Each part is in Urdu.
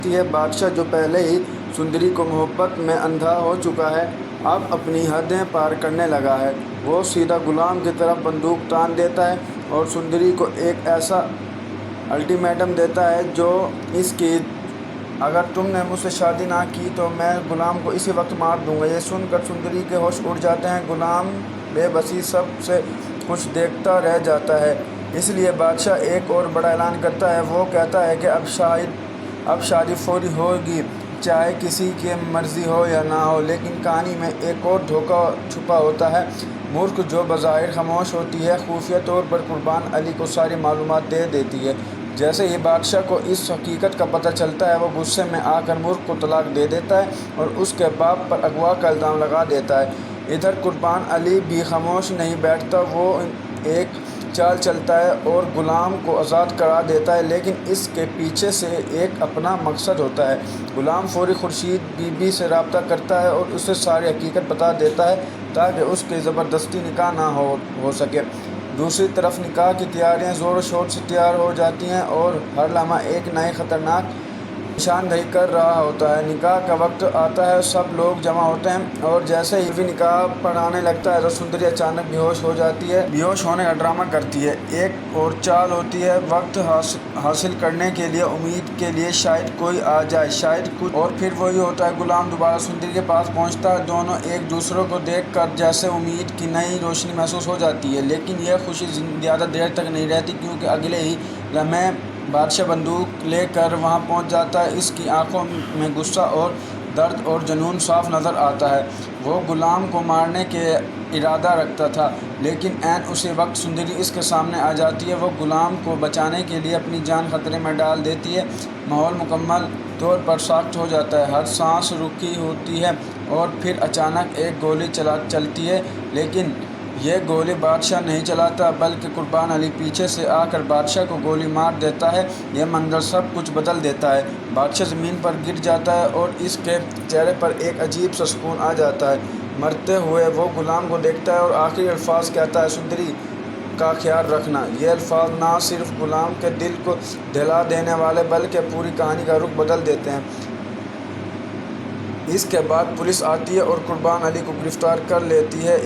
یہ بادشاہ جو پہلے ہی سندری کو محبت میں اندھا ہو چکا ہے اب اپنی حدیں پار کرنے لگا ہے۔ وہ سیدھا غلام کی طرف بندوق تان دیتا ہے اور سندری کو ایک ایسا الٹیمیٹم دیتا ہے جو اس کی اگر تم نے مجھ سے شادی نہ کی تو میں غلام کو اسی وقت مار دوں گا۔ یہ سن کر سندری کے ہوش اڑ جاتے ہیں۔ غلام بے بسی سب سے کچھ دیکھتا رہ جاتا ہے۔ اس لیے بادشاہ ایک اور بڑا اعلان کرتا ہے۔ وہ کہتا ہے کہ اب شادی فوری ہوگی، چاہے کسی کی مرضی ہو یا نہ ہو۔ لیکن کہانی میں ایک اور دھوکہ چھپا ہوتا ہے۔ ملک جو بظاہر خاموش ہوتی ہے خفیہ طور پر قربان علی کو ساری معلومات دے دیتی ہے۔ جیسے ہی بادشاہ کو اس حقیقت کا پتہ چلتا ہے وہ غصے میں آ کر ملک کو طلاق دے دیتا ہے اور اس کے باپ پر اغوا کا الزام لگا دیتا ہے۔ ادھر قربان علی بھی خاموش نہیں بیٹھتا، وہ ایک چال چلتا ہے اور غلام کو آزاد کرا دیتا ہے، لیکن اس کے پیچھے سے ایک اپنا مقصد ہوتا ہے۔ غلام فوری خورشید بی بی سے رابطہ کرتا ہے اور اسے ساری حقیقت بتا دیتا ہے تاکہ اس کی زبردستی نکاح نہ ہو سکے۔ دوسری طرف نکاح کی تیاریاں زور و شور سے تیار ہو جاتی ہیں اور ہر لمحہ ایک نئے خطرناک نشاندہی کر رہا ہوتا ہے۔ نکاح کا وقت آتا ہے، سب لوگ جمع ہوتے ہیں اور جیسے ہی بھی نکاح پڑھانے لگتا ہے تو سندری اچانک بے ہوش ہو جاتی ہے، بے ہوش ہونے کا ڈرامہ کرتی ہے۔ ایک اور چال ہوتی ہے، وقت حاصل کرنے کے لیے، امید کے لیے شاید کوئی آ جائے، شاید کچھ اور پھر وہی ہوتا ہے۔ غلام دوبارہ سندری کے پاس پہنچتا ہے، دونوں ایک دوسرے کو دیکھ کر جیسے امید کی نئی روشنی محسوس ہو جاتی ہے، لیکن یہ خوشی زیادہ دیر تک نہیں رہتی کیونکہ اگلے ہی لمحے بادشاہ بندوق لے کر وہاں پہنچ جاتا ہے۔ اس کی آنکھوں میں غصہ اور درد اور جنون صاف نظر آتا ہے۔ وہ غلام کو مارنے کا ارادہ رکھتا تھا، لیکن عین اسی وقت سندری اس کے سامنے آ جاتی ہے۔ وہ غلام کو بچانے کے لیے اپنی جان خطرے میں ڈال دیتی ہے۔ ماحول مکمل طور پر ساکت ہو جاتا ہے، ہر سانس رکی ہوتی ہے اور پھر اچانک ایک گولی چلتی ہے، لیکن یہ گولی بادشاہ نہیں چلاتا بلکہ قربان علی پیچھے سے آ کر بادشاہ کو گولی مار دیتا ہے۔ یہ منظر سب کچھ بدل دیتا ہے۔ بادشاہ زمین پر گر جاتا ہے اور اس کے چہرے پر ایک عجیب سا سکون آ جاتا ہے۔ مرتے ہوئے وہ غلام کو دیکھتا ہے اور آخری الفاظ کہتا ہے، سندری کا خیال رکھنا۔ یہ الفاظ نہ صرف غلام کے دل کو دہلا دینے والے بلکہ پوری کہانی کا رخ بدل دیتے ہیں۔ اس کے بعد پولیس آتی ہے اور قربان علی کو گرفتار کر لیتی ہے،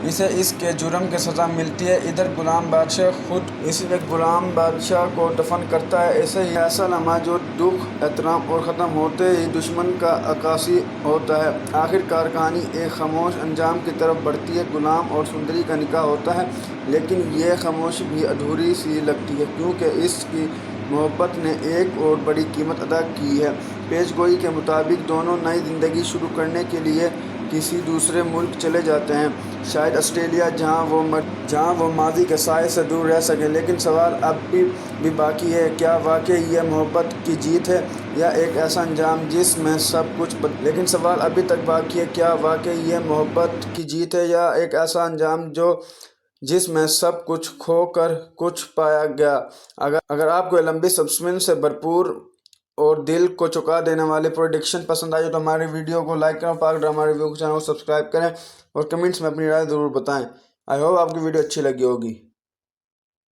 اسے اس کے جرم کی سزا ملتی ہے۔ ادھر غلام بادشاہ خود اس وقت غلام بادشاہ کو دفن کرتا ہے۔ ایسے ہی ایسا لمحہ جو دکھ، احترام اور ختم ہوتے ہی دشمن کا عکاسی ہوتا ہے۔ آخر کار کہانی ایک خاموش انجام کی طرف بڑھتی ہے۔ غلام اور سندری کا نکاح ہوتا ہے، لیکن یہ خاموشی بھی ادھوری سی لگتی ہے کیونکہ اس کی محبت نے ایک اور بڑی قیمت ادا کی ہے۔ پیش گوئی کے مطابق دونوں نئی زندگی شروع کرنے کے لیے کسی دوسرے ملک چلے جاتے ہیں، شاید آسٹریلیا، جہاں وہ ماضی کے سائے سے دور رہ سکیں۔ لیکن سوال اب بھی باقی ہے، کیا واقعی یہ محبت کی جیت ہے یا ایک ایسا انجام جس میں سب کچھ لیکن سوال ابھی تک باقی ہے، کیا واقعی یہ محبت کی جیت ہے یا ایک ایسا انجام جس میں سب کچھ کھو کر کچھ پایا گیا۔ اگر آپ کو یہ لمبی سسپنس سے بھرپور اور دل کو چونکا دینے والی پروڈکشن پسند آئی تو ہماری ویڈیو کو لائک کریں، پاک ڈرامہ ریویو چینل کو سبسکرائب کریں اور کمنٹس میں اپنی رائے ضرور بتائیں۔ آئی ہوپ آپ کی ویڈیو اچھی لگی ہوگی۔